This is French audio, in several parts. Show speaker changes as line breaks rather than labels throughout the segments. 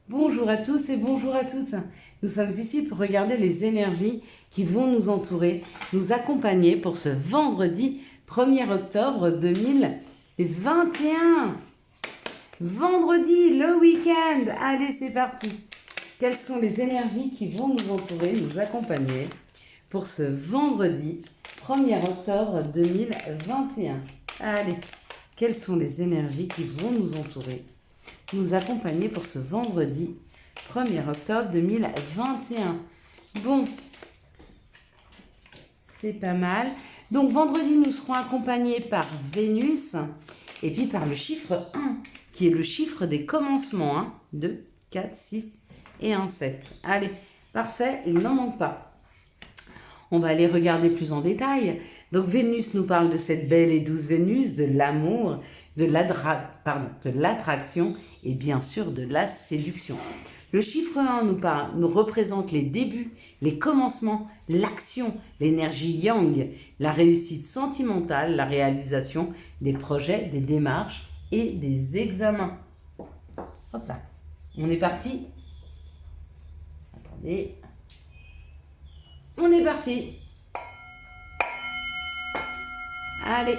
Bonjour à tous et bonjour à toutes. Nous sommes ici pour regarder les énergies qui vont nous entourer, nous accompagner pour ce vendredi 1er octobre 2021. Vendredi, le week-end. Allez, c'est parti. Quelles sont les énergies qui vont nous entourer, nous accompagner pour ce vendredi 1er octobre 2021? Allez, quelles sont les énergies qui vont nous entourer, nous accompagner pour ce vendredi 1er octobre 2021. Bon, c'est pas mal. Donc vendredi, nous serons accompagnés par Vénus et puis par le chiffre 1, qui est le chiffre des commencements. 1, 2, 4, 6 et 1, 7. Allez, parfait, il n'en manque pas. On va aller regarder plus en détail. Donc Vénus nous parle de cette belle et douce Vénus, de l'amour, de l'attraction et bien sûr de la séduction. Le chiffre 1 nous représente les débuts, les commencements, l'action, l'énergie yang, la réussite sentimentale, la réalisation des projets, des démarches et des examens. Hop là, on est parti. Attendez. On est parti. Allez.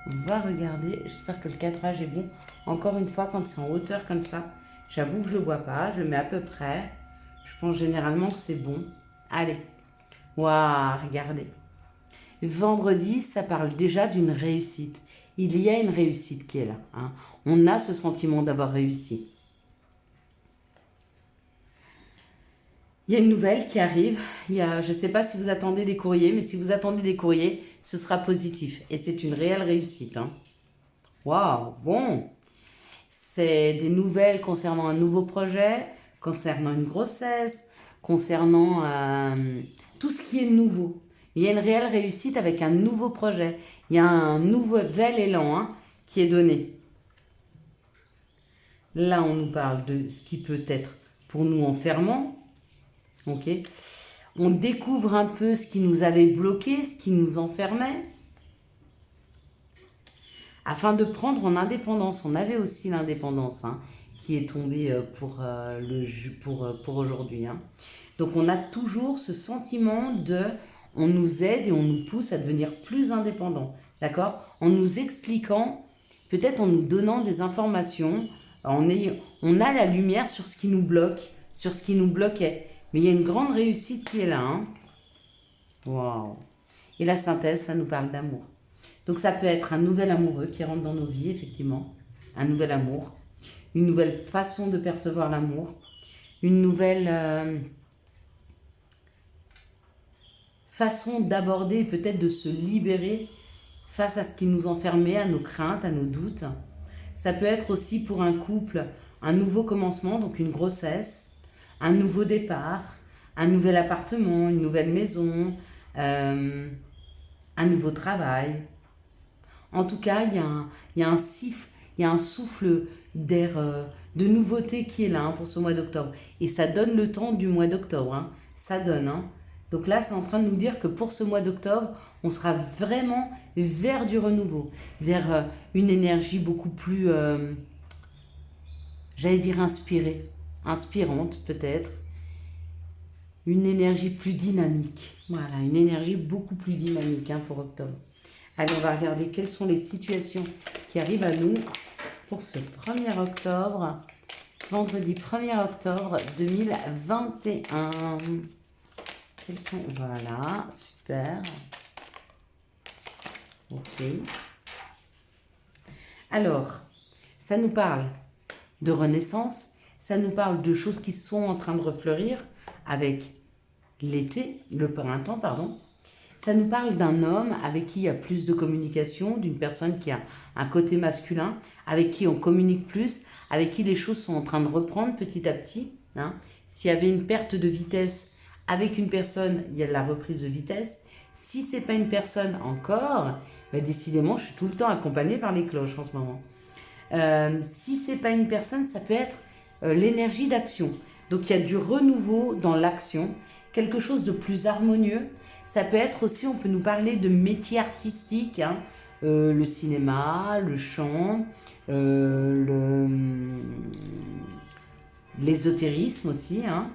On va regarder. J'espère que le cadrage est bon. Encore une fois, quand c'est en hauteur comme ça, j'avoue que je ne le vois pas. Je le mets à peu près. Je pense généralement que c'est bon. Allez. Waouh, regardez. Vendredi, ça parle déjà d'une réussite. Il y a une réussite qui est là. On a ce sentiment d'avoir réussi. Il y a une nouvelle qui arrive. Je ne sais pas si vous attendez des courriers, mais si vous attendez des courriers, ce sera positif. Et c'est une réelle réussite. Waouh, bon. C'est des nouvelles concernant un nouveau projet, concernant une grossesse, concernant tout ce qui est nouveau. Il y a une réelle réussite avec un nouveau projet. Il y a un nouvel élan qui est donné. Là, on nous parle de ce qui peut être pour nous enfermant. Ok, on découvre un peu ce qui nous avait bloqué, ce qui nous enfermait, afin de prendre en indépendance. On avait aussi l'indépendance qui est tombée pour aujourd'hui. Donc on a toujours ce sentiment on nous aide et on nous pousse à devenir plus indépendants, d'accord? En nous expliquant, peut-être en nous donnant des informations, on a la lumière sur ce qui nous bloque, sur ce qui nous bloquait. Mais il y a une grande réussite qui est là. Waouh. Et la synthèse, ça nous parle d'amour. Donc ça peut être un nouvel amoureux qui rentre dans nos vies, effectivement. Un nouvel amour. Une nouvelle façon de percevoir l'amour. Une nouvelle façon d'aborder, peut-être de se libérer face à ce qui nous enfermait, à nos craintes, à nos doutes. Ça peut être aussi pour un couple, un nouveau commencement, donc une grossesse. Un nouveau départ, un nouvel appartement, une nouvelle maison, un nouveau travail. En tout cas, il y a un souffle d'air, de nouveauté qui est là pour ce mois d'octobre. Et ça donne le temps du mois d'octobre. Ça donne. Donc là, c'est en train de nous dire que pour ce mois d'octobre, on sera vraiment vers du renouveau, vers une énergie beaucoup plus, j'allais dire inspirante peut-être, une énergie plus dynamique. Voilà, une énergie beaucoup plus dynamique pour octobre. Allez, on va regarder quelles sont les situations qui arrivent à nous pour ce 1er octobre, vendredi 1er octobre 2021. Quelles sont... Voilà, super. Ok. Alors, ça nous parle de renaissance. Ça nous parle de choses qui sont en train de refleurir avec le printemps, pardon. Ça nous parle d'un homme avec qui il y a plus de communication, d'une personne qui a un côté masculin, avec qui on communique plus, avec qui les choses sont en train de reprendre petit à petit. S'il y avait une perte de vitesse avec une personne, il y a de la reprise de vitesse. Si ce n'est pas une personne encore, décidément, je suis tout le temps accompagnée par les cloches en ce moment. Si ce n'est pas une personne, ça peut être l'énergie d'action. Donc il y a du renouveau dans l'action, quelque chose de plus harmonieux. Ça peut être aussi, on peut nous parler de métier artistique, le cinéma, le chant, l'ésotérisme aussi. Hein.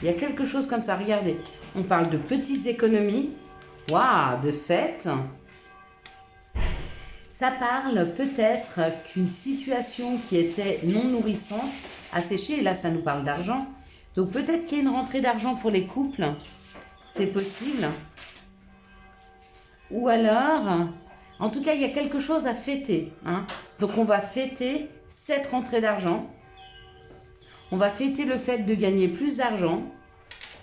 Il y a quelque chose comme ça, regardez. On parle de petites économies, waouh, de fêtes. Ça parle peut-être qu'une situation qui était non nourrissante a séché, et là ça nous parle d'argent. Donc peut-être qu'il y a une rentrée d'argent pour les couples, c'est possible. Ou alors, en tout cas il y a quelque chose à fêter. Hein. Donc on va fêter cette rentrée d'argent. On va fêter le fait de gagner plus d'argent.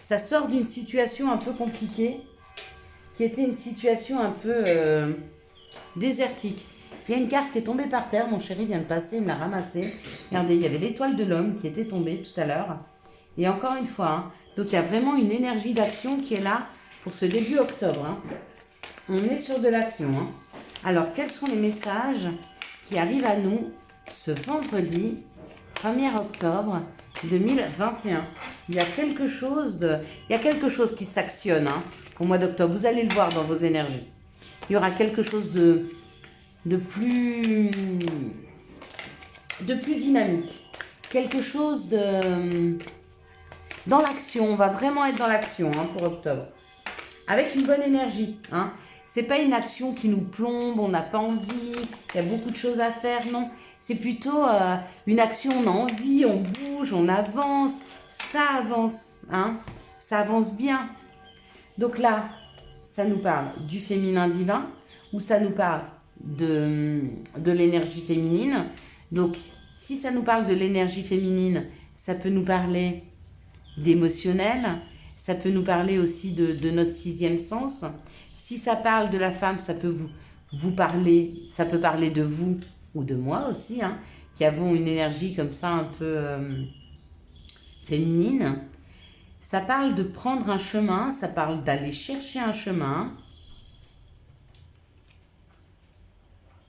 Ça sort d'une situation un peu compliquée, qui était une situation un peu désertique. Il y a une carte qui est tombée par terre, mon chéri vient de passer, il me l'a ramassée. Regardez, il y avait l'étoile de l'homme qui était tombée tout à l'heure. Et encore une fois, hein, donc il y a vraiment une énergie d'action qui est là pour ce début octobre. Hein. On est sur de l'action. Hein. Alors, quels sont les messages qui arrivent à nous ce vendredi 1er octobre 2021 ? Il y a quelque chose qui s'actionne hein, au mois d'octobre. Vous allez le voir dans vos énergies. Il y aura quelque chose de plus dynamique. Quelque chose dans l'action. On va vraiment être dans l'action hein, pour octobre. Avec une bonne énergie. Hein. C'est pas une action qui nous plombe, on n'a pas envie, il y a beaucoup de choses à faire. Non, c'est plutôt une action, on a envie, on bouge, on avance. Ça avance. Hein. Ça avance bien. Donc là, ça nous parle du féminin divin ou ça nous parle de l'énergie féminine. Donc, si ça nous parle de l'énergie féminine, ça peut nous parler d'émotionnel, ça peut nous parler aussi de notre sixième sens. Si ça parle de la femme, ça peut vous parler, ça peut parler de vous ou de moi aussi, hein, qui avons une énergie comme ça un peu féminine. Ça parle de prendre un chemin, ça parle d'aller chercher un chemin.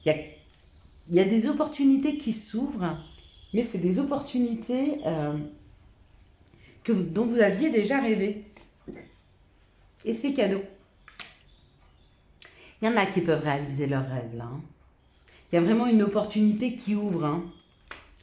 Il y a des opportunités qui s'ouvrent, mais c'est des opportunités dont vous aviez déjà rêvé. Et c'est cadeau. Il y en a qui peuvent réaliser leurs rêves là. Hein. Il y a vraiment une opportunité qui ouvre hein,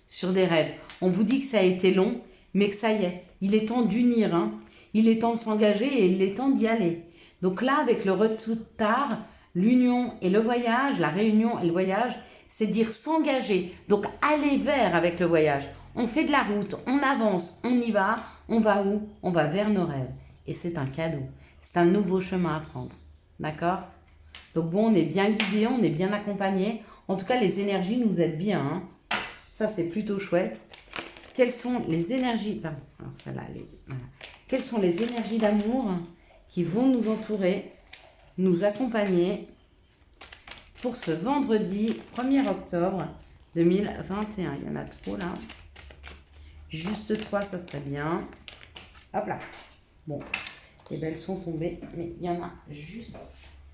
sur des rêves. On vous dit que ça a été long, mais que ça y est, il est temps d'unir. Hein. Il est temps de s'engager et il est temps d'y aller. Donc là, avec le retour tard, l'union et le voyage, la réunion et le voyage, c'est dire s'engager. Donc aller vers avec le voyage. On fait de la route, on avance, on y va. On va où? On va vers nos rêves. Et c'est un cadeau. C'est un nouveau chemin à prendre. D'accord? Donc bon, on est bien guidé, on est bien accompagné. En tout cas, les énergies nous aident bien. Hein. Ça, c'est plutôt chouette. Quelles sont les énergies... Pardon, alors celle-là, voilà. Quelles sont les énergies d'amour qui vont nous entourer, nous accompagner pour ce vendredi 1er octobre 2021. Il y en a trop là. Juste 3, ça serait bien. Hop là. Bon, et bien elles sont tombées, mais il y en a juste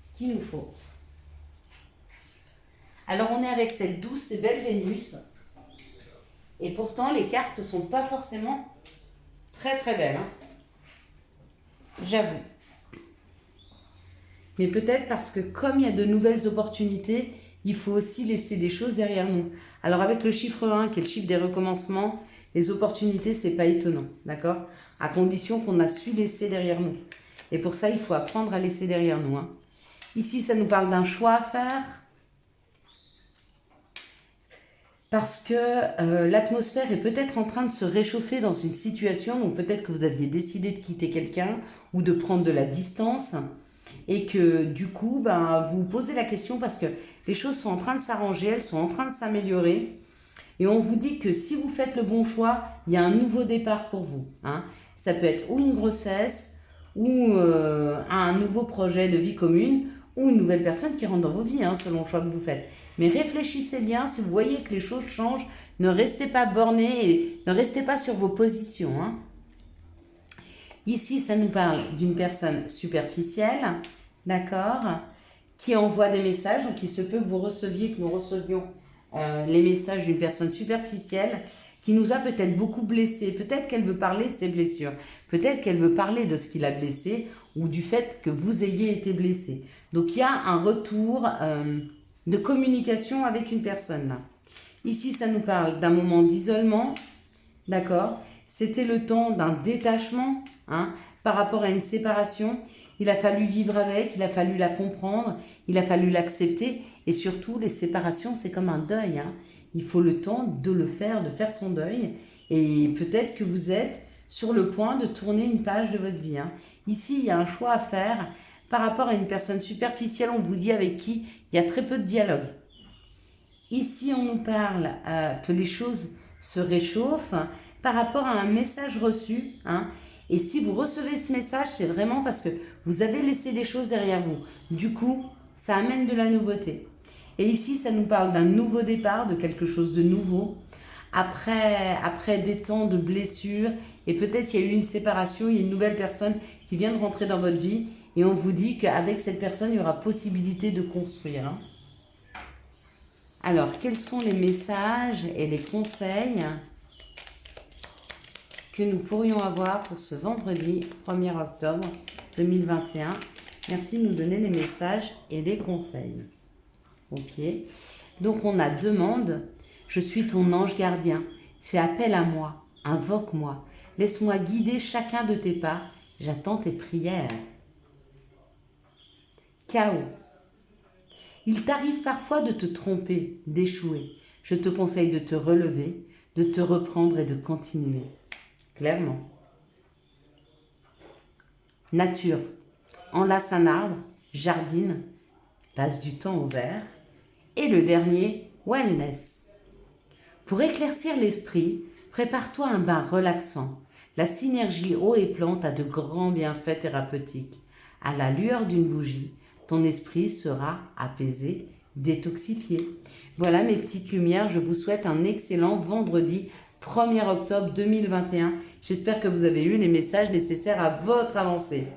ce qu'il nous faut. Alors on est avec cette douce et belle Vénus. Et pourtant les cartes ne sont pas forcément très très belles. Hein. J'avoue. Mais peut-être parce que comme il y a de nouvelles opportunités, il faut aussi laisser des choses derrière nous. Alors avec le chiffre 1, qui est le chiffre des recommencements, les opportunités, c'est pas étonnant, d'accord? À condition qu'on a su laisser derrière nous. Et pour ça, il faut apprendre à laisser derrière nous. Hein. Ici, ça nous parle d'un choix à faire. Parce que l'atmosphère est peut-être en train de se réchauffer dans une situation où peut-être que vous aviez décidé de quitter quelqu'un ou de prendre de la distance. Et que du coup, vous vous posez la question parce que les choses sont en train de s'arranger, elles sont en train de s'améliorer. Et on vous dit que si vous faites le bon choix, il y a un nouveau départ pour vous. Hein. Ça peut être ou une grossesse, ou un nouveau projet de vie commune, ou une nouvelle personne qui rentre dans vos vies, hein, selon le choix que vous faites. Mais réfléchissez bien, si vous voyez que les choses changent, ne restez pas bornés et ne restez pas sur vos positions. Hein. Ici, ça nous parle d'une personne superficielle, d'accord, qui envoie des messages, donc il se peut que vous receviez, que nous recevions les messages d'une personne superficielle qui nous a peut-être beaucoup blessés. Peut-être qu'elle veut parler de ses blessures. Peut-être qu'elle veut parler de ce qui l'a blessé ou du fait que vous ayez été blessé. Donc il y a un retour de communication avec une personne là. Ici, ça nous parle d'un moment d'isolement, d'accord? C'était le temps d'un détachement par rapport à une séparation. Il a fallu vivre avec, il a fallu la comprendre, il a fallu l'accepter. Et surtout, les séparations, c'est comme un deuil. Il faut le temps de le faire, de faire son deuil. Et peut-être que vous êtes sur le point de tourner une page de votre vie. Ici, il y a un choix à faire par rapport à une personne superficielle, on vous dit avec qui il y a très peu de dialogue. Ici, on nous parle que les choses se réchauffent par rapport à un message reçu. Et si vous recevez ce message, c'est vraiment parce que vous avez laissé des choses derrière vous. Du coup, ça amène de la nouveauté. Et ici, ça nous parle d'un nouveau départ, de quelque chose de nouveau. Après des temps de blessures, et peut-être il y a eu une séparation, il y a une nouvelle personne qui vient de rentrer dans votre vie, et on vous dit qu'avec cette personne, il y aura possibilité de construire. Alors, quels sont les messages et les conseils que nous pourrions avoir pour ce vendredi 1er octobre 2021? Merci de nous donner les messages et les conseils. Ok. Donc, on a demande. Je suis ton ange gardien. Fais appel à moi. Invoque-moi. Laisse-moi guider chacun de tes pas. J'attends tes prières. Chaos. Il t'arrive parfois de te tromper, d'échouer. Je te conseille de te relever, de te reprendre et de continuer. Clairement. Nature. Enlace un arbre, jardine, passe du temps au vert. Et le dernier, wellness. Pour éclaircir l'esprit, prépare-toi un bain relaxant. La synergie eau et plante a de grands bienfaits thérapeutiques. À la lueur d'une bougie, ton esprit sera apaisé, détoxifié. Voilà mes petites lumières, je vous souhaite un excellent vendredi 1er octobre 2021. J'espère que vous avez eu les messages nécessaires à votre avancée.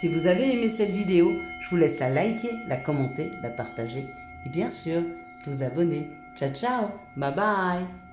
Si vous avez aimé cette vidéo, je vous laisse la liker, la commenter, la partager et bien sûr vous abonner. Ciao ciao, bye bye.